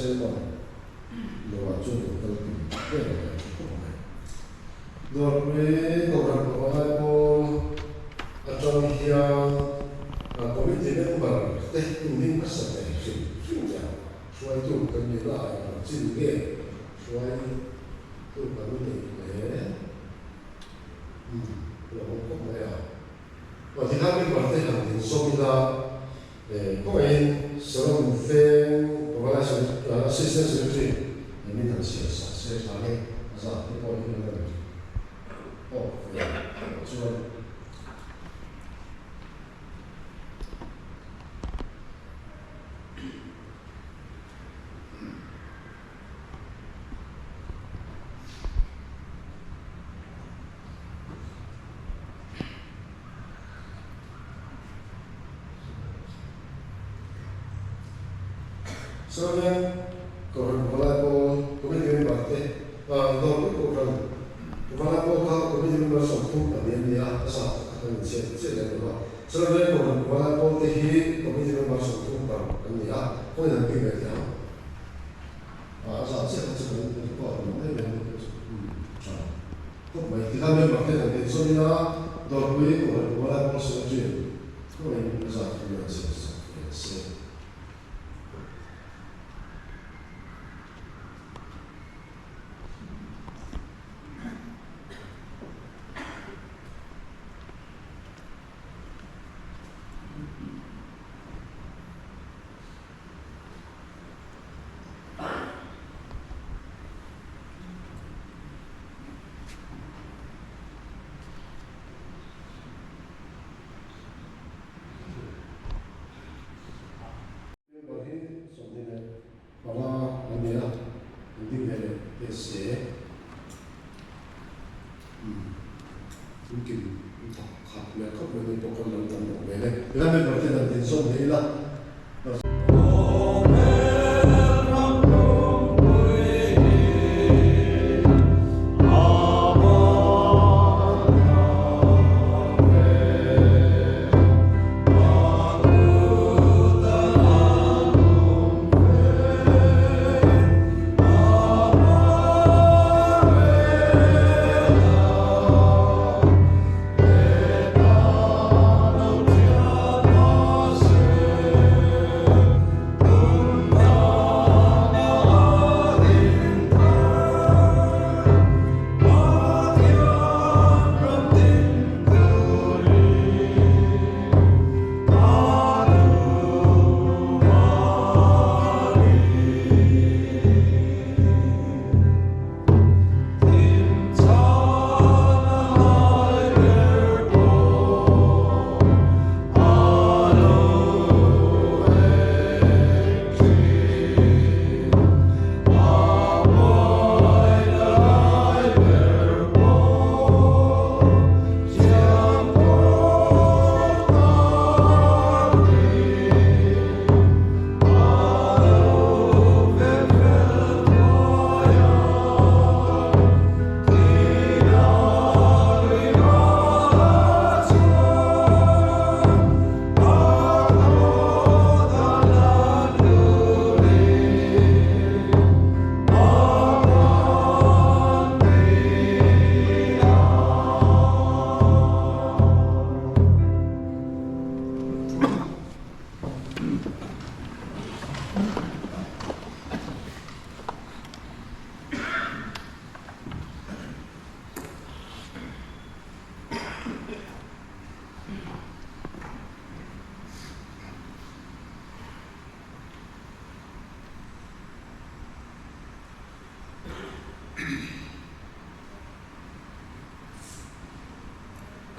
sẽ còn đồ ăn chung của tôi thì đây là rồi với cầu đặt của hai cô trong khi có biết gì nữa mà tết mình có sợ này chuyện nhà xoay chung cần như lại xin nghe xoay tôi cần cái gì để rồi không phải và thì hai bên còn tết hàng tiền số ra có vẻ sở hữu phê của các sản system solution mình đang sẽ trả lời ra cái câu chuyện này Jual. Soalnya kalau kemudian berarti kalau kepala kota kemudian bersambung dengan dia asal akan saya lepas. Selain itu kepala kota ini kemudian bersambung dengan dia, kau yang pilih dia. Asal saya sebenarnya itu apa? Mungkin kau baik kita memang kita soalnya dormi kepala kota sendiri, kau yang asal pilih saya.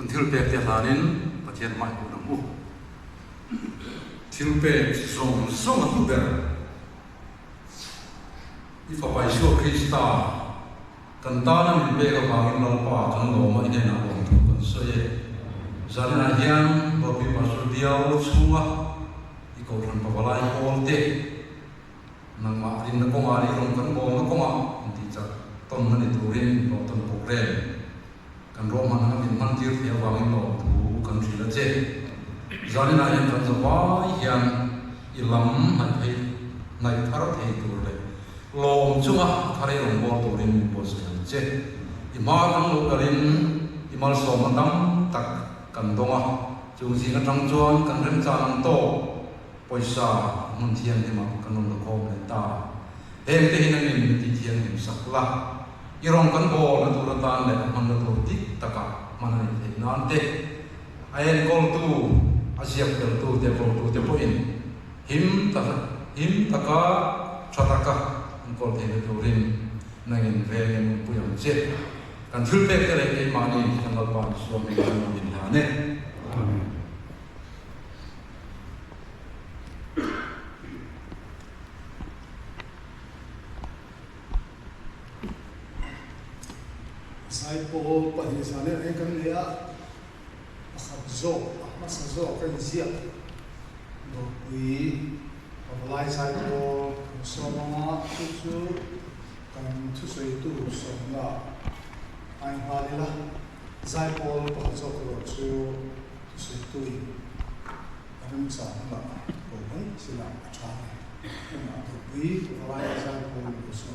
Thil pek te hanin pathian mai hu nam u thil pek song hu ber ifa pai sho krista kan ta na min be ka bangin lo pa kan lo ma ine na bom tu kan so ye zalina hian bo pi pastor diaw chunga I ko ran pa balai hol te nang ma rin na ko ma ri ron kan bo ma ko ma ti cha tom na ni turin lo ton program kan ro man na min man tir thia wangin lo tu kan thila che zalina hian kan zo ba hian ilam han thei nai thar thei tur le lom chunga thare rong bol turin bol sen che ima tang lo garin imal som dam tak kan donga chung si na tang chuan kan rem cha nang to poisa mun thian hi ma kan lo khom le ta hem te hin angin ti thian him sakla irong kan bol na tur tan le man na tur tik taka man ni nan te ayen kol tu asiap kel tu te po in him taka chataka kol te turin nangin velen puyam che kan thul pek te le ke mani kan lo pan so me kan din ha ne sai po pahni sane ai kan lea akhabzo masazo kan zia do ui abalai sai po so ma chu kan thu soi tu so la ai halila sai po pahzo ko chu soi tu kan sa la ko mai sila cha na do ui abalai sai po so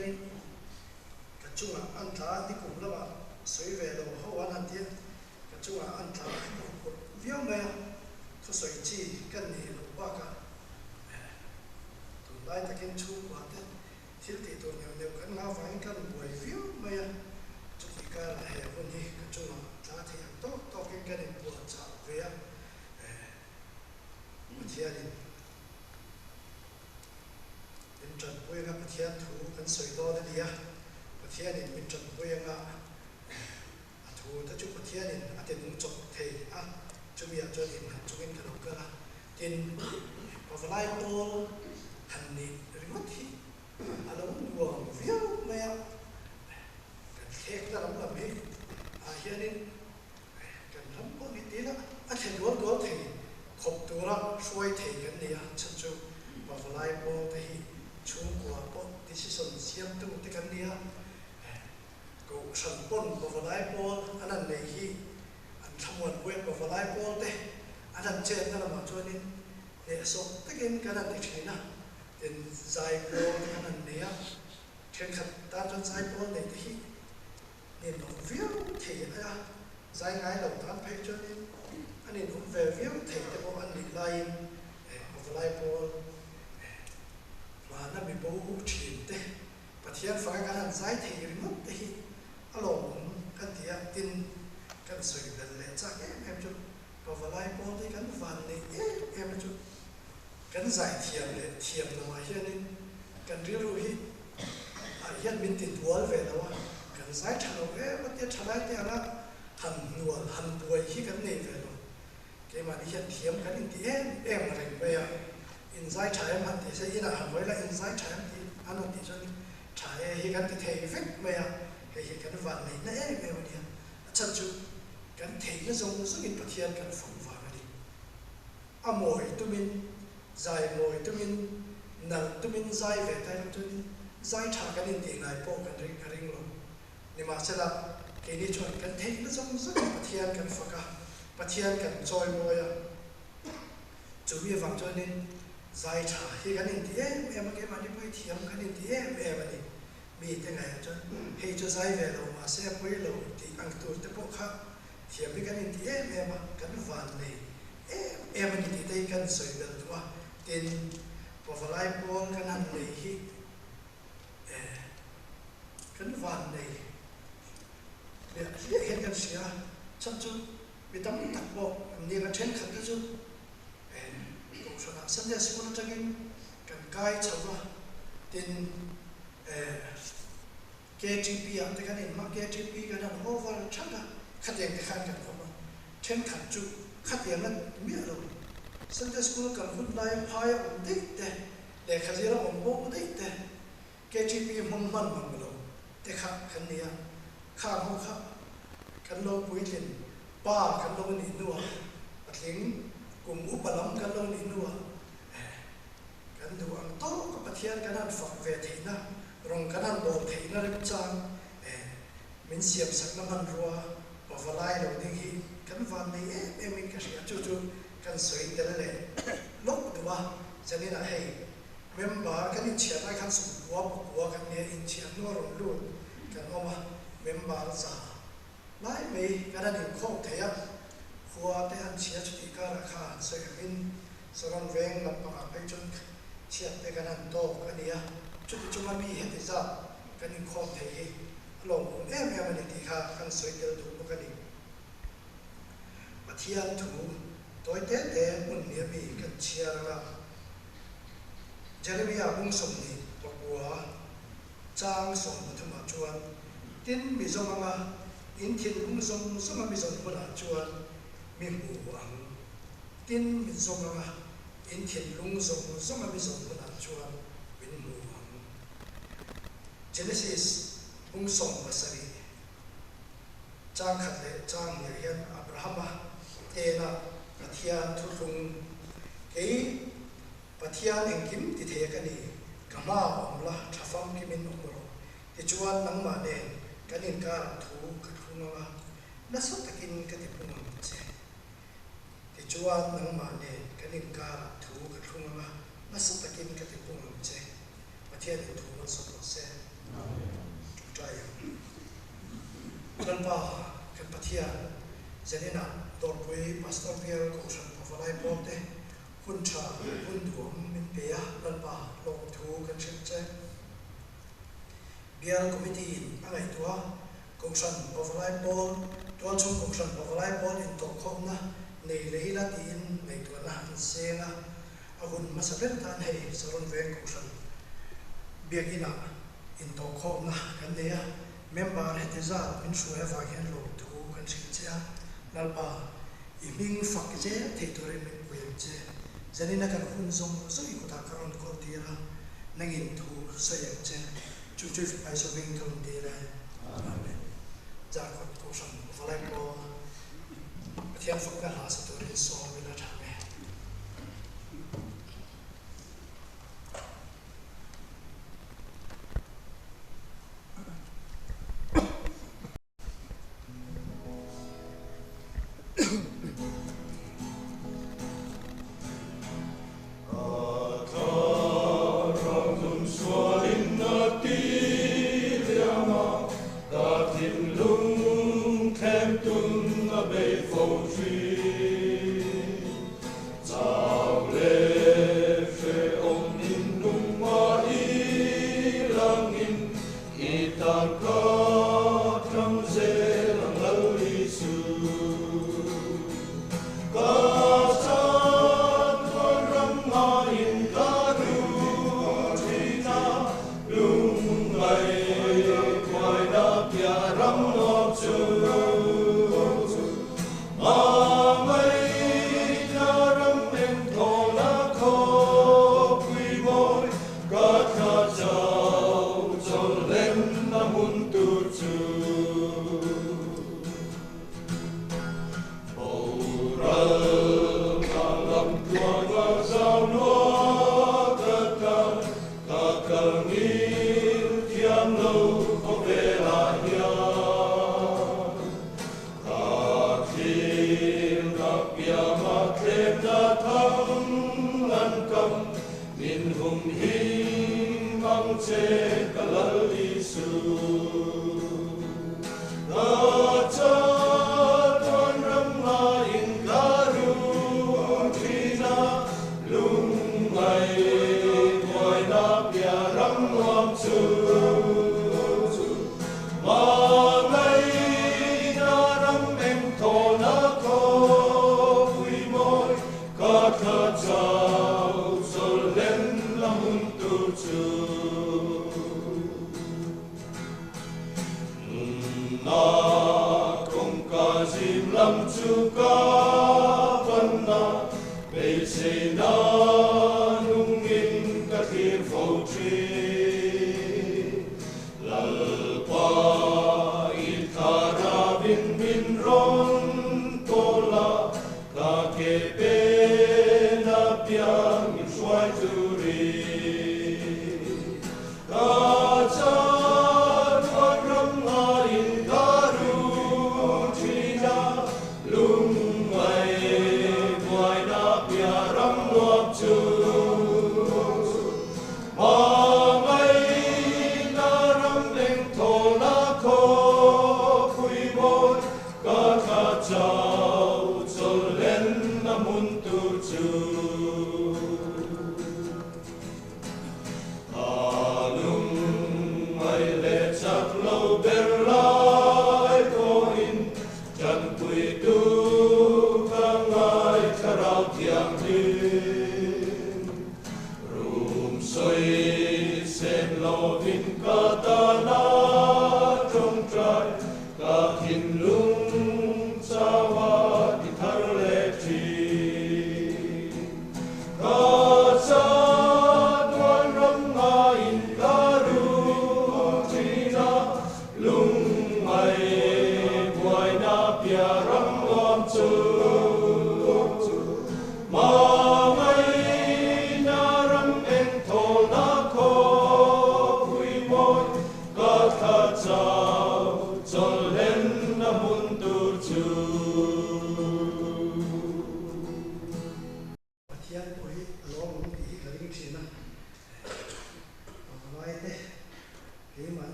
hianin ka chunga an tla ti kum lama soi ve lo ho wan han tia ka chunga an tla ko viau mai thu soi chi kan ni lo ba ka tu lai ta ken chu wa te thil ti to ne kan nga vai kan buai viau mai chu ti ka la he ko ni ka chunga tla ti to ken kan ni bu cha ve ya hianin min tran pui nga pathian thu kan soi do da dia pathianin min tran pui nga a thu ta chu pathianin a ten mung chok thei a chu mi a cho in han chu in kan ka la tin pavlai to han ni rimot hi a lo nuang viau mai a kan thek ta lam lam hi a hianin kan ram ko ni ti la a then do thei khop tura suai thei kan ni a chan chu pavlai po te hi chung kwa po decision siam tu te kan ni a ko san pon pavlai po anan nei hi an thamwan we pavlai po te anan chen na ma chuanin ne so te gen kan an ti thina ten zai po anan nei a then khat ta chan zai po nei te hi ne no viau thei a zai ngai lo tan phei chuanin anh cũng về viết thầy cho cô anh bị lai một lai cô mà nó bị bố hút chìm thế và thiên phải cái hàng giải thì mất thì alo cái thì tin cái sự gần lẽ chắc em chút và lai cô thì cái vần này em chút cái giải thiềm là mà hiện nay cái riêng rồi hiện mình tin đuổi về đâu cái giải thằng về mất tiền thằng ấy thì là hẳn đuổi khi cái này về đâu cái mà đi hiện thiếm cái gì em là thành bây giờ in giải trái mà thì sẽ in là hàng với là in giải trái thì anh nói thì cho trái thì cái thầy vết bây giờ cái cái vật này nó em bây giờ chân chú cái thầy nó giống rất ít bát thiên cái phong vào cái đi à mồi tụi mình dài mồi tụi mình nặng tụi mình dài về tay tụi mình dài trả cái gì này bộ cái ring luôn nhưng mà sẽ là cái này cho cái thầy nó giống rất ít bát thiên cái phong cả pathian kan choi moya chumi wang cho nên zai tha hi kan in ti em ke mani pui thiam kan in ti em ani mi te ngai cho hei cho zai ve lo ma se pui lo ti ang tu te po kha thiam bi kan in ti em kan van nei em ani ti te kan soi bel tua tin povalai pon kan han nei hi kan van nei le hen kan sia chan chu vì tấm tắc bộ nhiều cái trên khẩn cái chút cũng số là sân nhà school nó chẳng cần cai cháu ra tin KGP anh thấy cái này mà KGP cái nào over chắc là khát tiền cái khăn cần không trên khẩn chú khát tiền là miễn rồi sân nhà school cần hút đai phai ổn định để khát gì đó ổn bộ định KGP mong mong mong rồi để khát khẩn này khát không khát khẩn lâu bùi tiền ba kan lo ni nuwa atling kum upalam kan lo ni nuwa kan du ang to ka pathian kan an fak ve theina rong kan an bol theina rim chang min siam sak na man ruwa pavalai lo ding hi kan van nei em ka sia chu kan soi te le lok duwa janina hei member kan in chia nai kan su wa kan ne in chia no rom lu kan oma member za lại mấy cái đó điểm không thấy á, khoa tới ăn chia chút ít cả là khá sẽ cái mình sau đó veng làm bằng cái chút chia tới cái ăn to cái này á, chút chút mà bị hết thì sao, cái điểm không thấy, lòng em này thì khá cần soi tiêu thụ một cái điểm, mà thiên thủ tối tết để muốn nhớ bị cái chia là, Jeremiah cũng sống đi, và của trang sống một thằng mà chuan, tin bị giống mà in thiên cũng giống mà bị giống một là chuan mình bù ang tin mình giống mà in thiên cũng giống mà bị giống một là chuan mình bù ang Genesis cũng giống mà sari trang khát lệ trang nhà hiền Abraham Ena Pathian thu rung cái Pathian anh kim thì thế cái này kama ông là thafam kim in ông rồi thì chuan nắng mà đèn cái nên cả thu cái thu nó nó sốt cái kinh cái tiệm bông chế thì chuan nắng mà đèn cái nên cả thu cái thu nó sốt cái kinh cái tiệm bông chế Pathian thu nó sốt nó xe lalpa kan pathia zanina torpui pastor pier ko san pawalai ponte huncha hunduam min pea lalpa long thu kan chinche bial committee angai tua ko san pawalai pon tuan chung ko san pawalai pon in to khomna nei leila tin nei tuana an senga agun masabet tan hei saron ve ko san biagina in to khomna kan dea member hetiza in shuhe va hian lo tu kan chinchea lalpa iming fakje theitore min puimche zanina kan hun zong zoi ko ta karon ko tira nangin thu sayakche chu chu ai so ving thum tira amen ja ko san valai ko thian fakka ha sa to rin so mila thame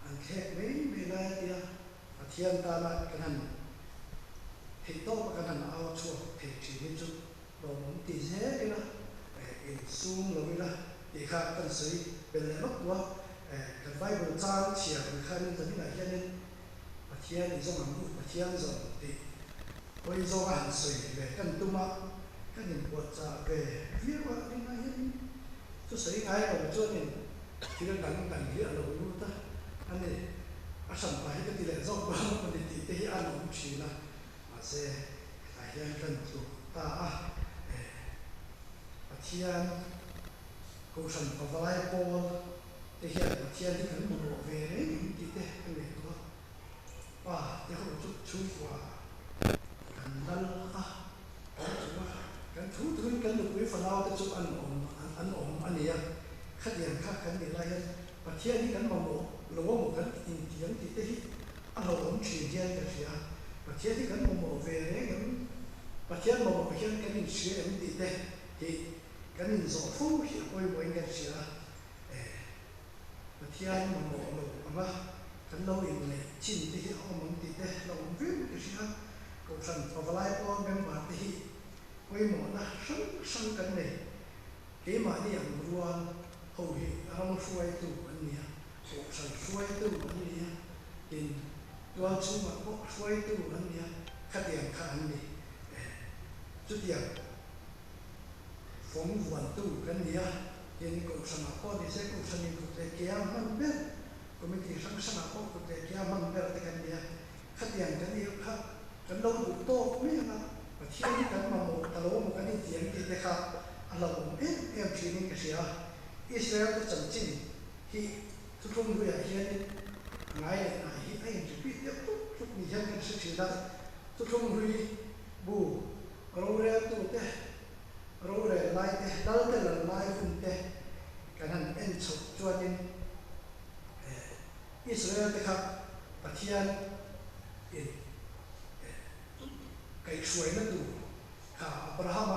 an khek mấy la tia a thian ta la kan han thì to kan han ao chua thì chỉ nên chút đồ muốn tì dễ đi la in sung lo đi la thì khác kan sấy bên lẽ mất quá kan vai bờ trang chia kan khai nên dân này hiện nên a thian đi trong hàng a thian rồi thì bây giờ ăn sấy về kan tu ma kan nhìn bột ra về viết qua đi này hiện cho sấy ai ở chỗ này thì nó đằng nghĩa là luôn ta anh này sản phẩm cái tỷ lệ rộng quá mà để tỷ lệ ăn cũng chỉ là mà sẽ phải hiện cần tụ ta thiên cũng sản phẩm vài bộ thì hiện thiên thì cần một bộ về đấy tỷ lệ cái này đó và cái hỗ trợ chú quả cần đăng cần thú thứ cần được quý phần nào để chụp ăn ổn anh này khách hàng khác cần để lại và thiên thì cần một lúa một cái tiền tiền thì thế anh lúa chuyển gen cái gì và thiên thì cần một về đấy cần và thiên một cái cái mình sửa em thì thế thì cái mình dọn phun thì coi mọi cái gì và thiên một mà cái lâu in này chín thì họ muốn thì thế lâu viết cái gì cũng sản phẩm lại con bên ngoài thì coi mọi là sáng cái này cái mà đi ăn luôn hầu hết ăn xuôi tủ anh nhỉ cũng sản xuôi tủ anh nhỉ in tuan chung mà có xuôi tủ anh nhỉ khách hàng khác anh nhỉ chút tiền phóng vận tủ anh nhỉ in cũng sản phẩm thì sẽ cũng sản phẩm để kia mang bên cũng mình thì sản phẩm cũng để kia mang bên để anh nhỉ khách hàng cái gì khác cái đâu cũng to mấy là và khi cái mà một tàu một cái tiền thì để khác anh là một em chỉ nên cái gì Israel đã chẳng chỉnh khi tôi không người hiện ngày này hiện anh chỉ biết tiếp tục chúc người dân cái sự chỉ đạo tôi không người bù rồi ra tụ thế rồi ra lại thế đó là lại cùng thế cái này anh chụp cho nên Israel thì khác và thiên cái suy nó đủ cả Abraham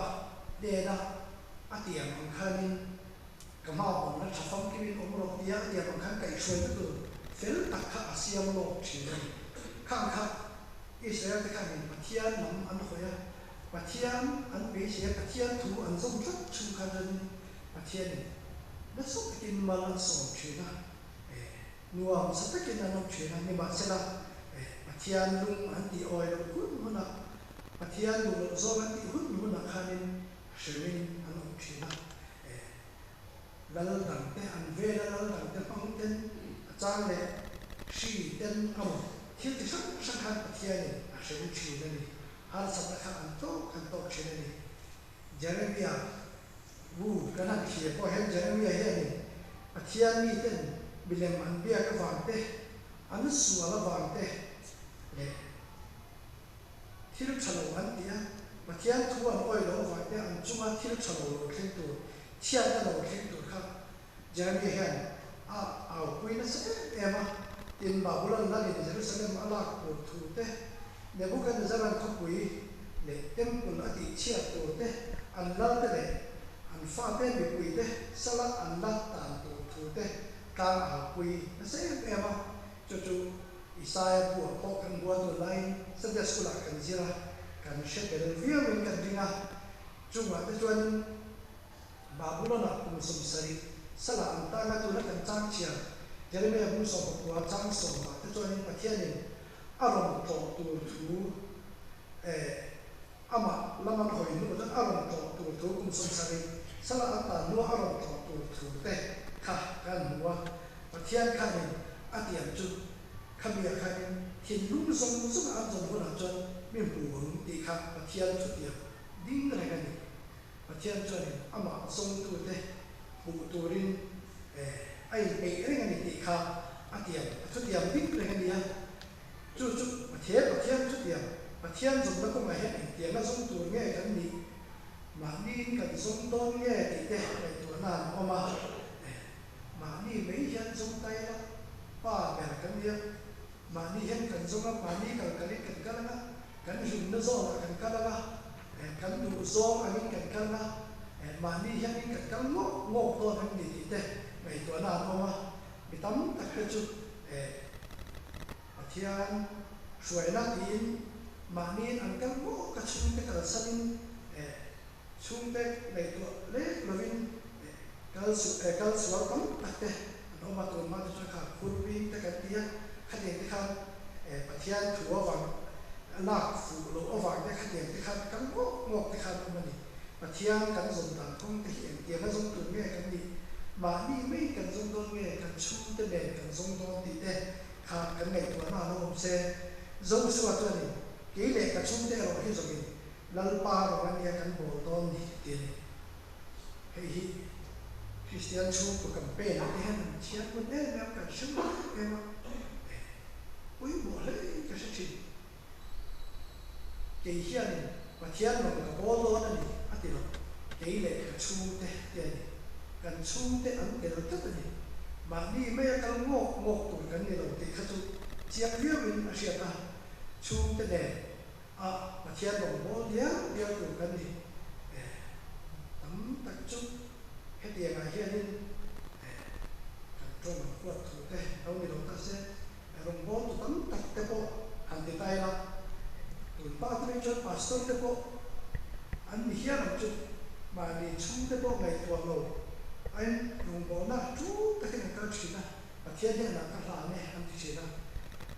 để đó tiền ông khai cái mà ông nó sản phẩm cái ông lộc địa địa ông khăn cái xuôi nó được phèn tắc khá Asia mà lộc chỉ này khang khá Israel cái khang mình thiên nằm ăn khoe và thiên ăn bế xe và thiên thu ăn giống rất chung khăn dân và thiên nó sống cái mà nó sống chuyện đó nuông sắp tới cái nó chuyện này nhưng mà sẽ là và thiên lung ăn thì oi lung hút nó là và thiên lung do ăn thì hút nó là khăn nên sự mình ăn ông chuyện đó lần đằng thế ăn về lần đằng thế phong tên trang này suy tên ông thiếu thì sắc hạt thiên này sẽ bị chuyện này hạt sắc hạt ăn tốt chuyện này Jeremiah vu cái này chỉ có hết Jeremiah này thiên mi tên bị làm ăn bia cái vàng thế ăn sủa là vàng thế thiếu chalo ăn tia mà thiên thu ăn oi đó vàng thế ăn chung ăn thiếu chalo khen tu thiên ta lo khen tu khác Jeremiah quý nó sẽ em in Babylon là để Jerusalem Allah của thủ thế Nebuchadnezzar có quý để temple ở thị chia tổ thế ăn lát thế ăn pha tên bị quý thế salat ăn lát tàn tổ thủ thế càng quý nó sẽ em cho Isaiah của họ cần buat tu lain sejak sekolah kan zira kan shepel via mình kan dinga cuma tujuan Babylon aku sumsari salah antara tu nak kencang cia jadi mereka pun sobat kuat cang sobat tujuan ini bagian ini alam tu ama lama hoi nu dan alam tu kum sumsari salah antara nu alam tu teh kah kan nu bagian kan ini atian tu kami akan thiên lung sông sông áp dần của chúng miền buồn thì khác và thiên chút điểm đinh này cái này và thiên cho nên âm áp sông tu thế bộ tu rin ai cái này thì khác tiền chút điểm đinh này cái này chút và thiên chút điểm và thiên dùng nó không phải hết tiền nó sông tu nghe cái gì mà đi cần sông đôn nghe thì thế này tu nào mà đi mấy hiện sông tay đó ba bè cái gì mà đi hiện cần giống mà đi cần cái đó cần dùng nó do là cần cái đó cần đủ do anh cần cái đó mà đi hiện cần cái ngốc to thành gì thế này tuổi nào mà bị tắm tất cả chút pathian suai na tin manin ang kalmo kachung te kalsanin chung te le lovin kal suar kam takte no ma tu ma tu ka kurbi te katia khade te kha pathian thuwa wang nak fu lo awang te khade te kha kan ngok te kha mani pathian kan zon dan kong te hian te na zon tu me kan ni ma ni me kan zon don me kan chung te le kan zon don ti te kha kan ngai tu na no se zong suwa tu ni ke le ka chung te ro hi zo ni lal pa ro kan ya kan bo don ni ti ni hei hi Christian chung ko kan pe na te han chiat ko ne na kan chung ke ma ui bo le ka se chi ke hian pathian no ka bo lo na ni ati lo ke le ka chung te te ni kan chung te an ke lo ta ni ma ni me ka ngok tu kan ni lo te kha tu chiak riu in a sia ta chung te ne pathian no bo dia tu kan ni tam tak chu he dia ga hian in kan tro ma ko tu te au ni lo ta se rong bo tu tam tak te po han te tai la tu pa tu chu pastor te po an ni hian chu ma ni chung te po ngai tu lo anh rong bo na chu ta ke ka chi na pathian ne na ka la ne an ti chi na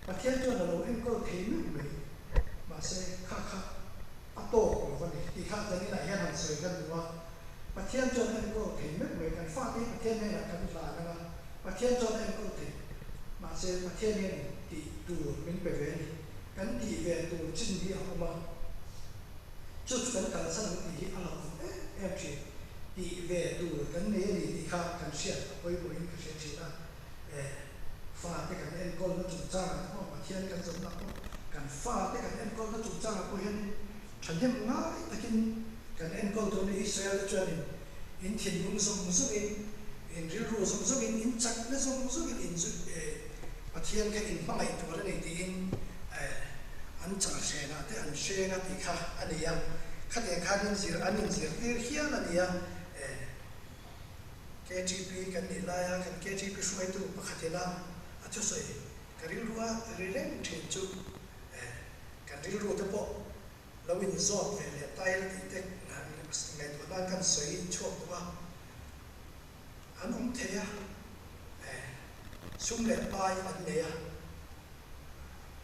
pathian chu na lo en ko the mi me ma se kha a to ko ni ti kha ta ni na hian han se kan wa pathian chu na en ko the mi me kan fa ti pathian ne na kan la na pathian chu na en ko the ma se pathian ne ti tu min pe ve ni kan ti ve tu chin di ha ma chu kan ka san ti a la em chi ti về tu kan ne ni ti kha kan sia poi bo in ka sia chi ta fa te kan en kol na chu cha na ko ma thian kan zom na ko kan fa te kan en kol na chu cha na ko hian chan hem nga takin kan en kol to ni Israel cha ni in thin lung som zo in ril ru som zo in chak na som zo in zu ma thian ka in ma ngai tu ra ni ti in an cha se na te an se na ti kha ani ya kha te kha nin zir anin zir tir hian ani ya KGP kan ni la ya kan KGP suai tu pakhatela achu soi karil ruwa rirem thin chu kan ril ru te po lawin zot ve le tai ti te ngai tu dan kan soi chok tu ba an the ya sum le pai an ne ya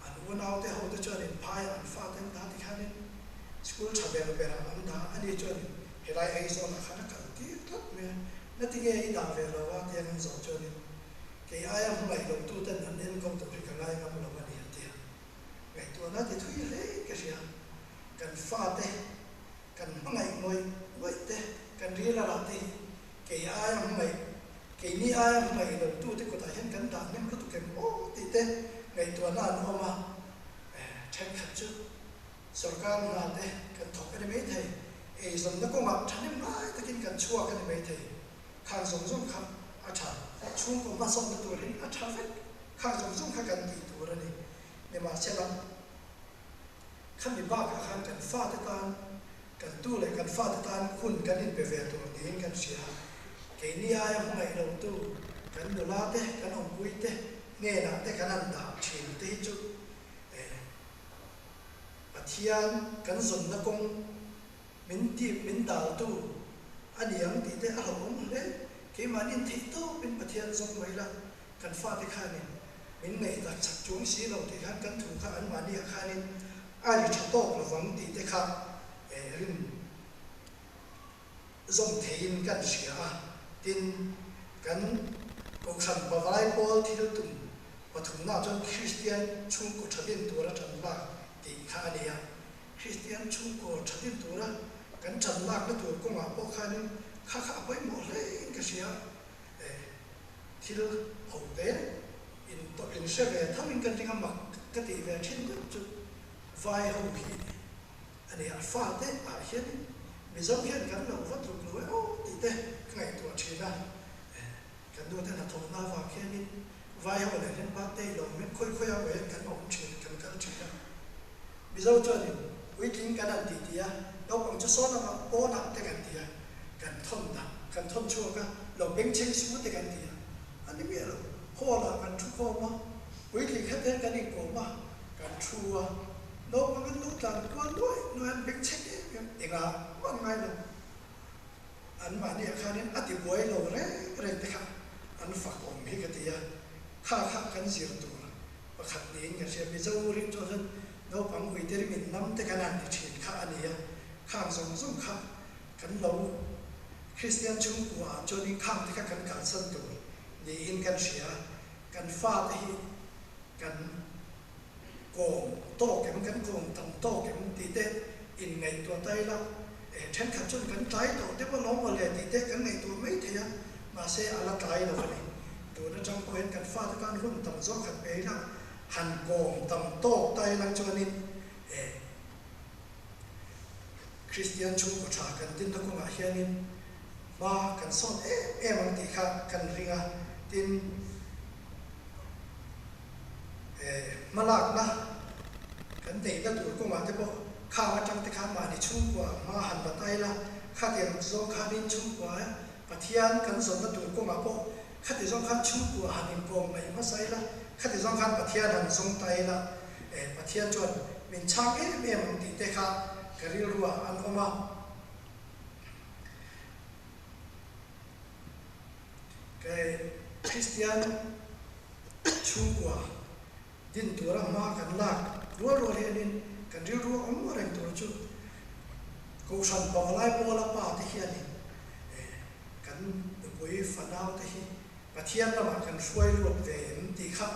an unau te ho te chon in pai an fa ten ta ti khanin school chabe be ra an da ani chon helai ai zo na khana kan ti tot me na ti ge i da ve lo wa ti an zo chon ni ke ai am mai lo tu ten an en kom to ri ka lai ngam lo ba ni ti ngai tu na ti thui le ke sia kan fa te kan mangai ngoi te kan ri la la ti ke ai am mai ke ni ai am mai lo tu te ko ta hen kan da nem ko tu ke o ti te ngai tu na no ma chen khat chu sarkar na te kan thok ke me thai e zom na ko ma thanem mai takin kan chua ke me thai khang zong kham a tha chung ko ma som tu rin a tha ve khang zong kha kan ti tu ra ni ne ma che lam kham ni ba ka khan kan fa te tan kan tu le kan fa te tan khun kan in pe ve tu din kan sia ke ni ai am mai lo tu kan do la te kan ong pui te nge na te kan an da chin te chu pathian kan zon na kong min dal tu ani ang ti te a lo om le ke manin thei to min pathian zong mai la kan fa te kha ni min ngai ta chak chung si lo te khan kan thu kha an mani kha ni ali cha to lo wang ti te kha rin zong thein kan sia tin kan ko san ba vai pol thi tu pathum na chon Christian chung ko thadin tu ra chan ba ti kha ni ya Christian chung ko thadin tu ra kan chan lak na tur ko ma po kha ni kha pai mo le ka sia thil ho te in to in se ve thamin kan tinga mak ka ti ve thin chu vai ho hi ani a fa te a hian mi zo hian kan lo va tu lo o ti te ngai tu china kan do te na thok na va khian in vai ho le len ba te lo me khoi khoi a ve kan om chin kan china mi zo cho ni wi tin kan an ti ti ya lo pang chu so na ma o na te kan ti ya kan thon chu ka lo beng cheng su te kan ti ya ani me lo ho la kan thu ko ma với thì khách đến cái đi cổ mà cái chùa đâu mà cái lúc làm con đôi nó ăn bánh check ấy để ngã con ngay là anh mà đi khai đến ăn thì buổi lâu đấy rồi thì khác anh phạt ông hi cái gì khá cái gì đó và khát đến cái gì bây giờ uống cho dân đâu bằng người tới mình nắm tới cái này thì chỉ khá anh ấy khá giống khá cái lâu Christian chung của cho đi khám thì các cái sân tuổi để in cái gì cái pha thì cái gồm to cái gồm tầm to cái tí tết in ngày tuổi tây là trên khắp chân cái trái tổ tiếp vào nó mà lệ tí tết cái ngày tuổi mấy thế mà sẽ là trái là vậy tuổi nó trong quên cái pha thì cái gồm tầm gió khắp ấy là hàn gồm tầm to tây là cho nên Christian chung của cha cái tin nó cũng là hiện nên mà cái son em ăn thì khác cái ringa tin mà lạc na cái này cái tuổi của mà thế bộ khá mà trong cái khá mà đi chung của mà hẳn vào tay là khá tiền do khá đi chung của và thiên cái son cái tuổi của mà bộ khá tiền do khá chung của hẳn in gồm này mà say là khá tiền do khá và thiên hẳn song tay là và thiên chuẩn mình chắc em ăn thì thế khác cái riêng rùa ăn ôm à cái Christian chung của din tua ra ma kan lak ro he din kan ri ro om reng tur chu ko san pa lai po la pa te hian ni kan pui fanau te hi pathian la ma kan suai ro ve em ti kha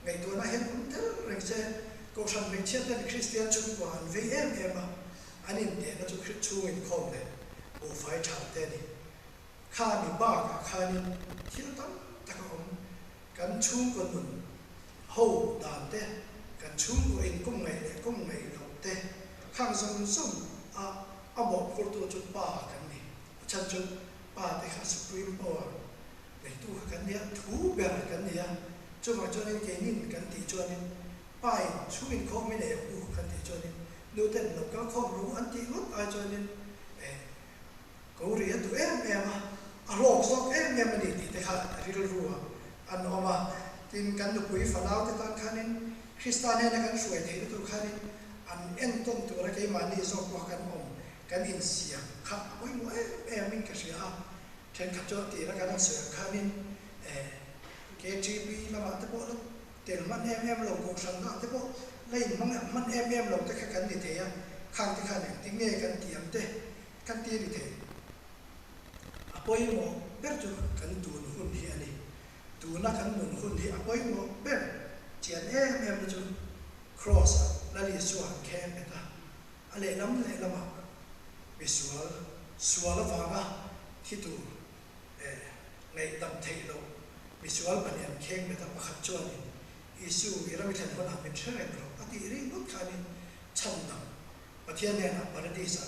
ngai tu na hen um te reng se ko san me chiat den Christian chu ko an ve em ma anin te na chu chu in khom le o fai cham te ni kha ni ba ka kha ni thil tam ta ko kan chung ko nun hậu đàn thế, cái chung của anh cũng ngày đầu thế, khang giống bộ phật tu chút ba cái này, chân chút ba thì khang supreme power, để tu cái này thú bèn cái này, cho mà cho nên cái nhìn cái gì cho nên, bài chú mình không mấy để cái gì cho nên, nếu tên là có khôngรู้anh thì lúc ai cho nên, cố riết tụi em lọc sọc em mình đi thì khang riết rùa, anh mà tin kan nupui falau te tan khanin Christian he na kan suai thei tu khanin an en tom tu ra ke mani zo ko kan om kan in sia kha oi mo min ka sia then kha cho ti ra kan se khanin KGB la ma te po tel man em lo ko sang na te po lai man em lo te kha kan ni the ya khang te khan ti nge kan ti am te kan ti ni the apoi mo per chu kan tu hun hi ani tu na kan nun hun hi apoi mo ber chian em chu cross la li suan kem eta ale lam le lama visual suala vanga hi tu nei tam thei lo visual banian kem eta pakhat chuan isu irami than hona min threng ro ati ri not khani cham dam pathian ne na paradisa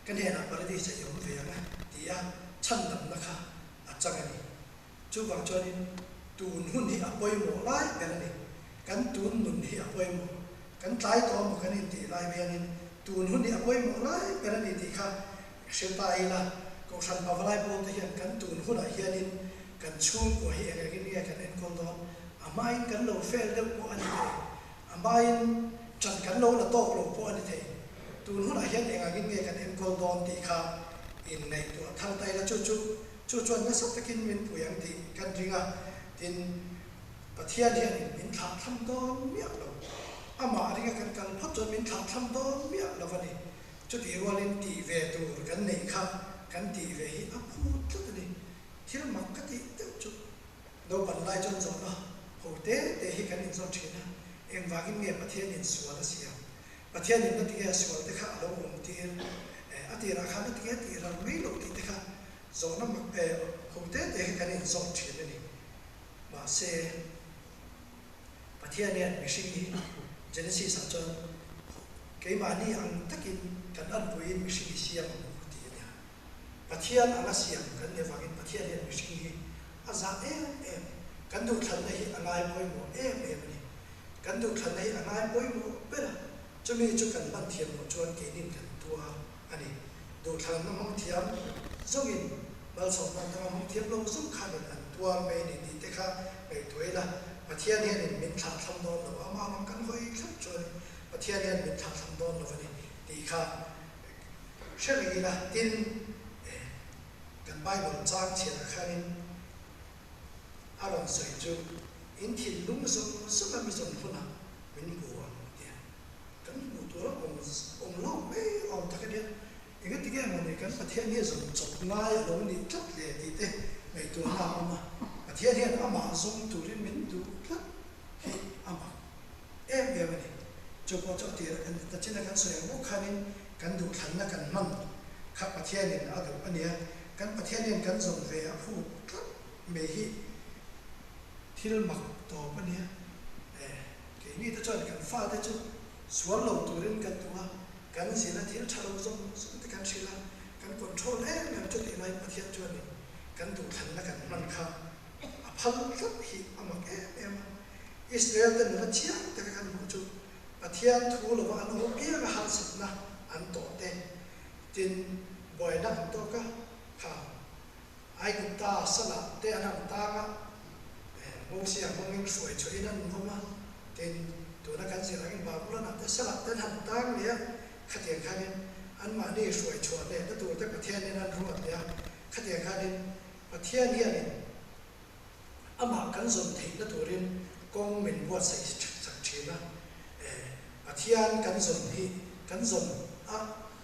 kan he na paradisa yom ve na tia cham dam na kha achangani chu wang chuan tun hun hi apoi mo lai ben ni kan tun nun hi apoi mo kan tlai to mo kan in ti lai ben in tun hun hi apoi mo lai ben ni ti kha se tai la ko san pa lai bo te hian kan tun hun a hian in kan chung ko hi anga gi ni kan en kon don amain kan lo fel de ko ani te amain chan kan lo la tok lo po ani te tun hun a hian anga gi ni kan en kon don ti kha in nei to thang tai la chu chuan na sak takin min puyang ti kan ringa tin pathian hian min thla tham don miak lo ama ringa kan kal phat chon min thla tham don miak lo vani chu ti walin ti ve tur kan nei kha kan ti ve hi a phu tut ni thil mak ka ti te chu do ban lai chon zo na ho te hi kan in zo thina em wagin nge pathian in sual sia pathian in na ti ga sual te kha lo um ti ati ra kha na ti ga ti ra mai lo ti te kha zo na mak ho te hi kan in zo thina ni mà se pathian ne mishing Genesis sa chon cái mà ni ang takin kan an buin mishing siam ti nya pathian ala siam kan ne wagin pathian ne mishing hi aza em kan du than nei angai poi mo em ni kan du than nei angai poi mo bera chumi chu kan ban thiam mo chon ke nin kan tua ani du than na mong thiam zongin bal so na mong thiam lo zum kha an tua mấy đi đi thế khác ngày tuổi là và thiên nhiên thì mình thả thăm đón là mà nó cần hơi khắc rồi và thiên nhiên mình thả thăm đón là vậy thì khác sẽ là tinกันไปบนจ้างเชียร์คันอารมณ์สวยจุอินทิลลุงสุดมีส่วนผลมินบัวเนี่ยกันบัวตัวองโลกไม่ออกตะกันเนี่ยอีกทีแกมันเนี่ยกันประเทศนี้ส่งจบง่ายลงนี่จัดเลยดีเต้ไม่ตัวน้ำมาประเทศนี้อามาส่งตัวนี้มินดูกันให้อามาเอ็มเดียวนี่จบพอจบเดียวกันแต่เช่นกันสวยบุคคลนี้กันดูขันนักกันมันขับประเทศนี้เอาดูอันเนี้ยกันประเทศนี้กันส่งเรียพูดเมหิที่เราหมักต่อปะเนี้ยเกี่ยนี่ถ้าจอดกันฟ้าได้จุส่วนเราตัวเรื่องกันตัวกันเสียละที่เราชาเราส่งแต่กันเสียละกันคอนโทรลแบบจุดอะไรประเทศจวนนี่กันดูทันแล้วกันมันค่ะพันสักหิอามาอิสราเอลเป็นรัฐเชียแต่กันหูจุประเทศทูหรือว่าอันนู้นเกี่ยกับฮันสินะอันโตเต้จินบ่อยนักตัวก็ค่ะไอ้กุตาสลับเตะนักตางะมองเสียมองยิ่งสวยช่วยนั่นเข้ามาเต็นตัวนักการเสียงบางคนนักแต่สลับเตะนักตางเนี่ยขัดแย้งกันอันมานี่สวยชวนเนี่ยแต่ตัวแต่ประเทศนี้นั่นรู้แบบเนี่ยขัดแย้งกันประเทศนี้เนี่ยอามากันสมถิแต่ตัวเรียนกงเหม็นวัวใส่สักทีนะประเทศกันสมที่กันสม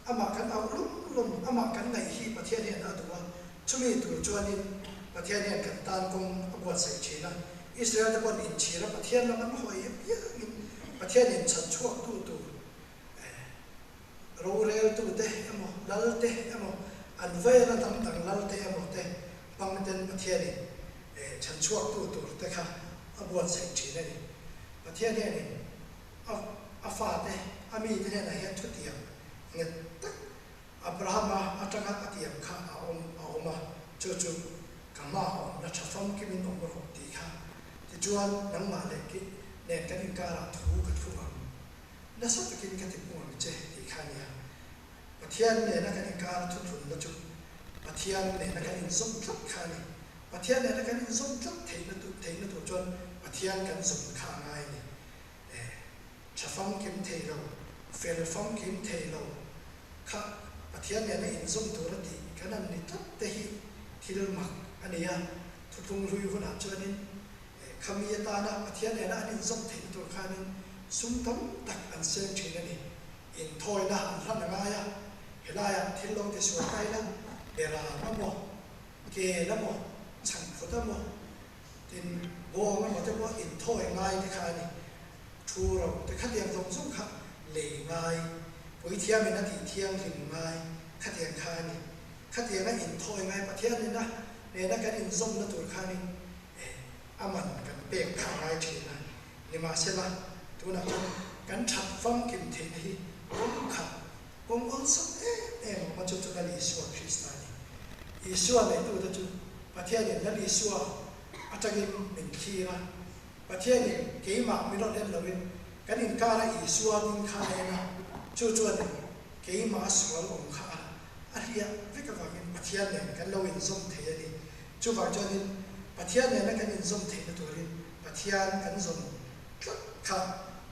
อามากันเอาลุ่มอามากันในที่ประเทศนี้นะตัวช่วยตัวจวนนี้ประเทศนี้กันตานกงอบวชใส่ชีนะอิสราเอลจะบอกอินชีแล้วประเทศนั้นมันหอยเยอะประเทศนี้ชัดชั่วตัวรูเรลตัวเตะมอลัลเตะมออันเวลาต่างลัลเตะมอเตะบางเดือนประเทศนี้ชัดชั่วตัวแต่ค่ะอบวชใส่ชีนี่ประเทศนี้นี่อาฟาเตะอามีเตะไหนทุกอย่างเงี้ยตักอับราฮัมอาจารย์อาทิตย์ข้าเอามาจู่ๆกันมาเอานัชฟังกิมินองค์รบตีข้าที่จวนนังมาเลยกิเนี่ยกันการถูกกันทุกวันนั่นสักกินกันที่ปุ่นเจตีข้าเนี่ยประเทศเนี่ยนักการการทุกทุนนะจู่ประเทศเนี่ยนักการอินสมทับข้านี่ประเทศเนี่ยนักการอินสมทับเทนตัวจวนประเทศกันสมข้าง่ายนี่ชฟังกิมเทเราเฟลฟังกิมเทเราข้าประเทศเนี่ยในอินสมตัวรติขนาดนี้ทับเตหิที่เราหมักอันนี้ทุกทุงรู้อยู่ขนาดเช่นนี้คำมีตานะประเทศเนี่ยนะอินสมเทตัวข้านี้สุ่มตั้มตักอันเสียงเช่นนี้อินทอยนะอันรันง่ายเห็นได้ที่ลงที่สวนไกลนะเวลาละหมดเกละหมดฉันพุทธหมดจินโบมันหมดจะว่าอินทอยง่ายที่ข้านี้ชูเราแต่ขัดยังตรงสุ่มข้าเหล่ง่ายปุ๋ยเทียมเป็นนาทีเที่ยงถึงง่ายขัดยังข้านี้ขัดยังนั่นอินทอยง่ายประเทศนี้นะเนี่ยนักการอินส้มนักตัวข้านี้อามันกันเปลี่ยนข้าง่ายทีนะนี่มาเสร็จละตัวนั้นกันฉับฟังกินเทนีผมขับผมอันสมมาจุดนั้นอิสวาคริสต์นี่อิสวาในตัวนั้นจุดประเทศนี้นั่นอิสวาอาจจะกินเป็นขี้ละประเทศนี้เกี่ยมาไม่รอดเล่นเราเป็นกันอินการอิสวาดินข้าเลยนะจุดนี้เกี่ยมาสวาลงข้าอันนี้ไม่ก็ว่าเป็นประเทศนี้กันเราอินส้มเทียนี่จุดว่าจุดนี้ประเทศนี้นั่นกันอินส้มเทียตัวนี้ประเทศกันส้มข้า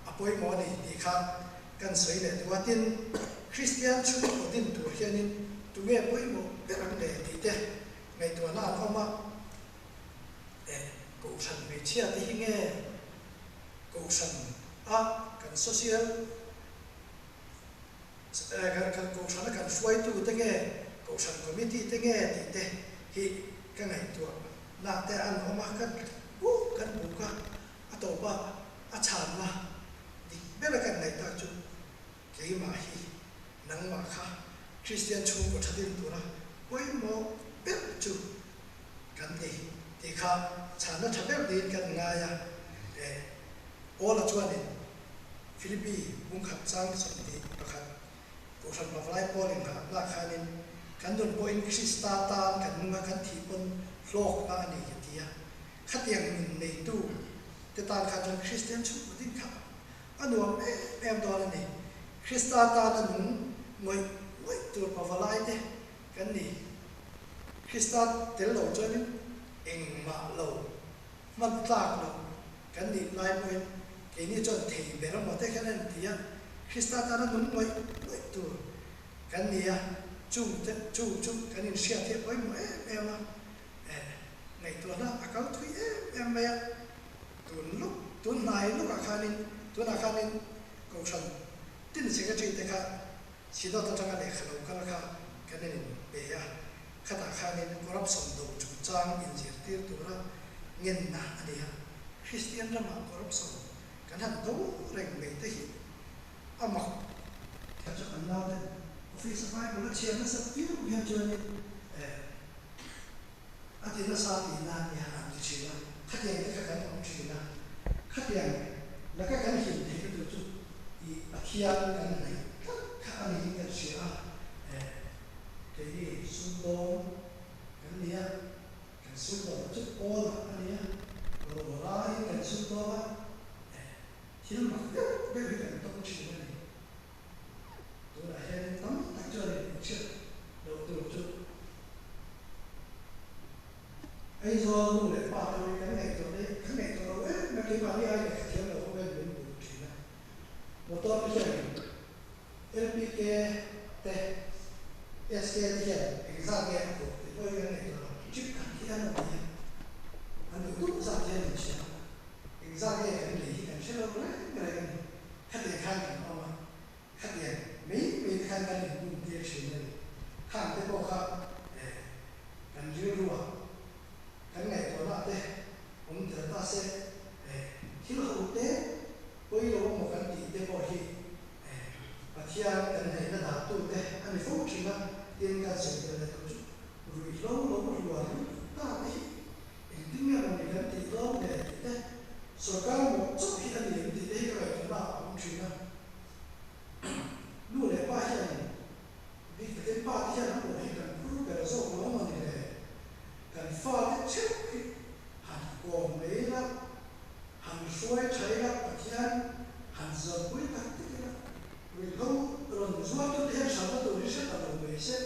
อภัยหมอนี่ดีครับกันสวยเลยตัวดินคริสเตียนช่วยตัวดินตัวเฮียนี่ตัวเมียอภัยหมอเป็นอะไรดีเด้ในตัวนั้นเขามากูฉันไม่เชื่อที่เงี้ยกูฉันกันโซเชียลกันกูฉันกันช่วยตัวตั้งเงี้ยกูฉันคอมมิตี้ตั้งเงี้ยดีเด้ฮีกันไงตัวน่าแต่อันเขามากันกันบุกกันตัวบ้าอาจารย์ว่าดิเบลกันในตาจุเกี่ยมาฮีนังมาค่ะคริสเตียนชูก็ชัดเจนตัวนะไว้โมเบลจุกันดีที่ข้าฉันน่ะทำแบบนี้กันง่ายโอละจวนนี่ฟิลิปปีบุ้งขับจ้างสมดีนะครับผู้ทำมาไล่โปลิงครับราคานี้กันโดนโปอินคริสตาตานกันมากันที่บนโลกบ้านนี่อย่างเดียวขัดยังในตู้แต่ตอนข้าจนคริสเตียนชุดดิ้นข้าอันนู้นแอมตัวนั้นนี่คริสตาตานั้นงวยตัวพาวไลเดกันนี่คริสตาเตลโลจนนี่ eng ma lo man tlak lo kan ni lai moi ke ni chon thei be ro mo te kan tia Krista ta na nun moi tu kan ni ya chu kan ni sia the oi mo ma ngày tuần đó các thủy em mẹ tuần lúc tuần này lúc tuần akhanin câu chuyện tin sẽ cái chuyện đấy chỉ đó trong cái này khẩu cái này bé à khát akhanin corruption đồ chủ trang in diệt tiêu tụi nó nghiền nát đi ha Christian là mà corruption cái hàng đấu rèn mấy thế hiện mặc theo cho anh nào đấy office phải có chuyện nó sắp tiêu hiện chưa thì nó sao thì là nhà làm gì chứ khách hàng cái ông chỉ là khách hàng là cái hình thể cái tổ chức thì khi ăn cái này khách ăn những cái gì cái gì xung đột cái này cái xung đột chút ôn cái này rồi lại cái xung đột thì nó mặc cái tổ chức này tôi là hiện tấm tại chỗ này chưa đầu tổ chức ai do luôn để bảo tôi cái này tôi ấy mà cái bảo đi ai để thiếu là không bên mình đủ chỉ là một tôi bây giờ LPK T SK thì exam cái của tôi cái này là chip cả cái anh này anh được tốt ra cái này chứ exam cái này thì cái sẽ là cái này khách hàng khăn cái mà khách hàng mấy khăn cái này cũng tiếc chuyện này khăn cái bộ khác cái gì luôn cái ngày đó là thế, ông thợ ta sẽ khi là hậu tế, bây giờ một cái gì để bỏ đi, và khi anh cái này nó đã tu tế, anh phải phúc chỉ là tiền cái sự là tổ chức, rồi lâu rồi ta thấy, tiếng nghe là cái gì đó để thế, sau cái một chút khi anh liền thì đấy cái này là ông chỉ là luôn để ba cái này, vì cái ba cái này nó cũng hay cần cứ cái số của nó này cần pha cái chất hạt gồm mấy là hạt suối cháy là bát thiên hạt dầu quý tất cả là vì không rồi chúng ta tôi thấy sao tôi đi sẽ là đồ mấy sẽ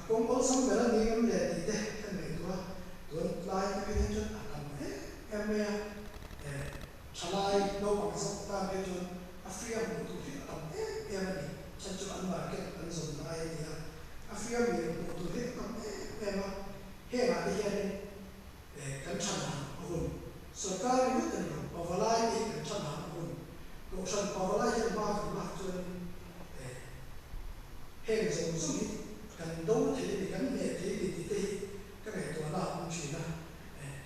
cũng có xong rồi là những em để đi đây cái này tôi lại cái hiện chân làm em trả lại đâu bằng xong ta bây giờ Africa một tổ chức làm em này chân cho ăn market ăn dùng lại thì Africa một tổ chức làm em hệ mà đi hiện cẩn thận hơn, sở cái quyết định bảo vào lại thì cẩn thận hơn, cộng sản bảo vào lại hiện ba phần ba cho nên hệ dùng số ít cần đấu thì bị gắn nghề thì các ngày tuần nào cũng chỉ là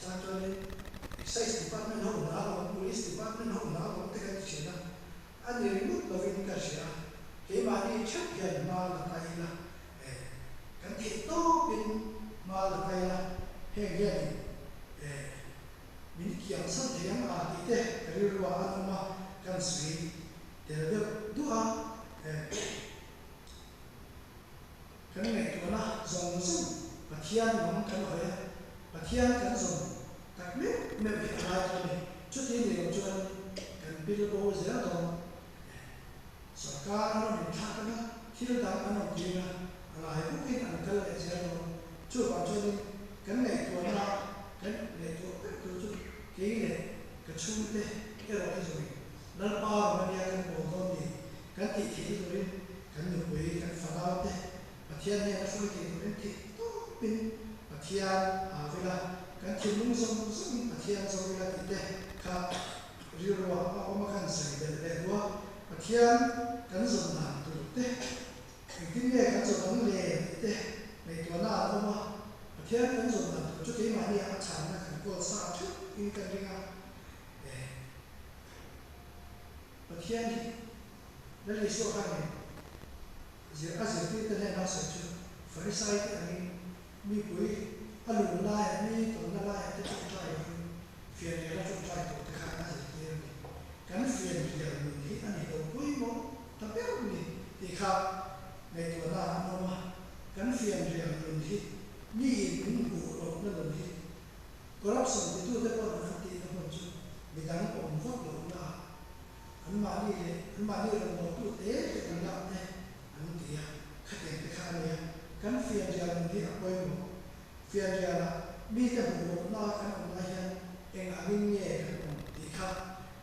cho nên State Department hậu nào, Police Department hậu nào cũng tất cả chỉ là anh ấy muốn là viên cả gì cái mà đi chấp nhận mà là cái là cái thị tố bên mà là cái là hệ gì mình kiểm soát thì em thì thế cái điều đó anh mà cần suy để được đúng không cái này chúng ta dùng dùng và thiên nóng cái hỏi và thiên cái dùng đặc biệt mình phải làm cái này trước khi điều cho cái video gì đó sở cái nó mình thắt nó khi nó đang nó gì là lại cũng cái ăn cái này gì đó chưa còn cho nên cái này của nó cái này của cái này cái chung đấy cái đó cái rồi nó bao mà đi ăn bộ con gì cái thị rồi cái nhiều quý cái phá đau đấy và thiên này nó phơi thì rồi thì tốt bên và thiên với là cái thiên nung sông và thiên sông với là thì đấy cả riêng rồi ông mà khăn sấy để quá và thiên cái dùng làm từ đấy cái này cái dùng làm để đấy này của nó không mà thiên cái dùng làm từ chút cái mà đi ăn chán là cái của sao chút in cái gì à và thiên nó lấy số hàng này giờ các giờ cái này nó sẽ chưa phải sai cái này mi quý anh lùn lại mi tuần lại cái chuyện trai phiền này là chuyện trai của cái khả năng gì cái phiền thì là mình nghĩ anh này đầu quý một tập biết gì thì khác ngày tuần là nó mà cái phiền thì là mình nghĩ như cũng đủ rồi nó là gì corruption thì tôi thấy có là phát triển nó chưa vì đáng ổn pháp luật là anh mà đi là một quốc tế thì anh làm thế anh thì khách hàng cái khả này cái phiền thì là mình nghĩ là quên một phiền thì là mi te mo na kan na hian eng amin nge kan ti kha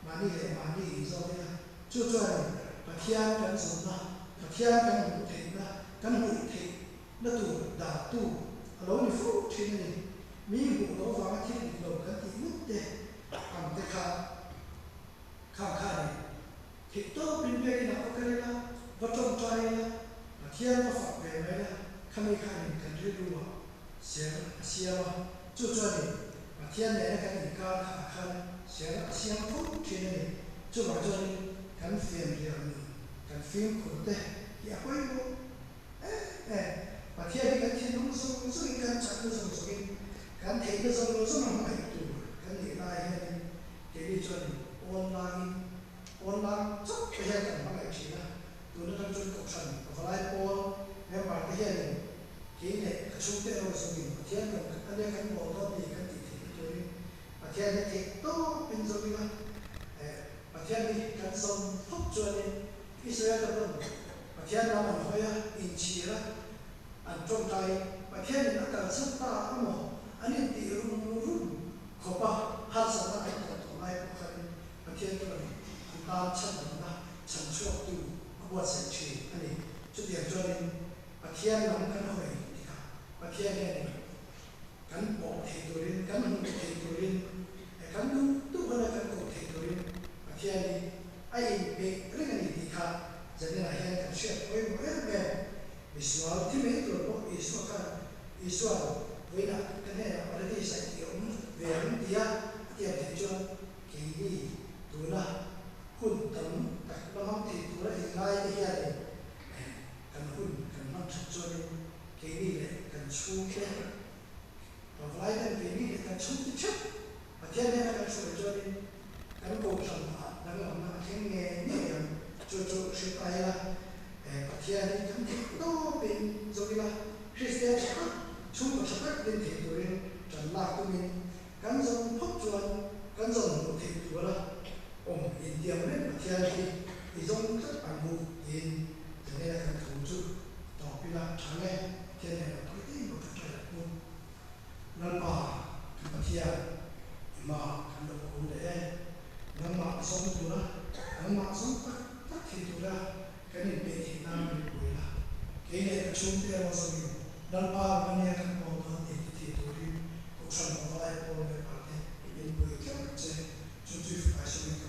mani le mani zo ya chu chuan pathian kan zo na pathian kan mu thei na kan mu thei na tu da tu alo ni fu thin ni mi bu lo wa thi lo kan ti mu te am te kha kha ni thì tôi bên bên là có cái là vật trong trai là thiên có phật về đấy là không ai khai mình cần đưa đua xe mà chú cho đi và thiên này là cái gì cao khả khăn xe phúc trên này chú bảo cho đi cần phiền gì cần phiền khổ tệ thì quay vô và thiên thì cái thiên không sống sống cần chặt nó sống sống cần thấy nó sống nó sống nó phải tụ cần nghĩ lại hay cái đi cho đi online online chắc cái hiện tượng mà lại chỉ là từ nó trong chuyên cộng sản và lại online nếu mà cái hiện tượng cái này cái số tiền nó sẽ bị thiên tượng cái này cái bộ đó thì cái gì thì tôi và thiên này thì tốt bên dưới là và thiên này cái sông phúc cho nên cái sự là đâu và thiên là mình phải in chỉ là anh trong tay và thiên này nó cần sức ta mà anh ấy thì rung khó ba hát sao nó anh còn tụi này cũng phải và thiên là ta chân là chân chuột tu qua sẽ chỉ anh ấy chút điểm cho nên và thiên là cái nó phải thì cả và thiên này cán bộ thầy tôi lên cán bộ thầy tôi lên cán tu hơn là cán bộ thầy tôi lên và thiên này ai bị cái này thì cả cho nên là hiện cái chuyện với một cái về Israel thì mấy tuổi có Israel với là cái này là ở đây sẽ hiểu về những tiền thầy cho cái gì tôi là hun tấm các nó mong thì tôi lại ngay cái kia này cần hun cần mong chặt cho nên cái gì này cần chu cái và lại cái gì này cần chu cái chất và thế nên là cần sửa cho nên cần cố gắng là làm mà cái nghề nhiều cho sự tay là và thế nên cần thiết đó bên rồi là Christian sắc chung và sắc bên thể tôi trần lạc của mình cần dùng phúc chuẩn cần dùng một thể tôi là India này mà theo thì giống rất bằng mù thì cho nên là cần thủ chữ tỏ bị là chẳng nghe cho nên là tôi thấy một cái là luôn nên mà mà theo mà cần được cũng để nên mà sống tụi nó nên mà sống tất thì tụi nó cái này bị thì nam bị quỷ là cái này là chúng ta là gì nên mà cái này cần bảo tồn thì tụi đi cũng sản phẩm lại của người bạn ấy bên quỷ cái chế chúng tôi phải sử dụng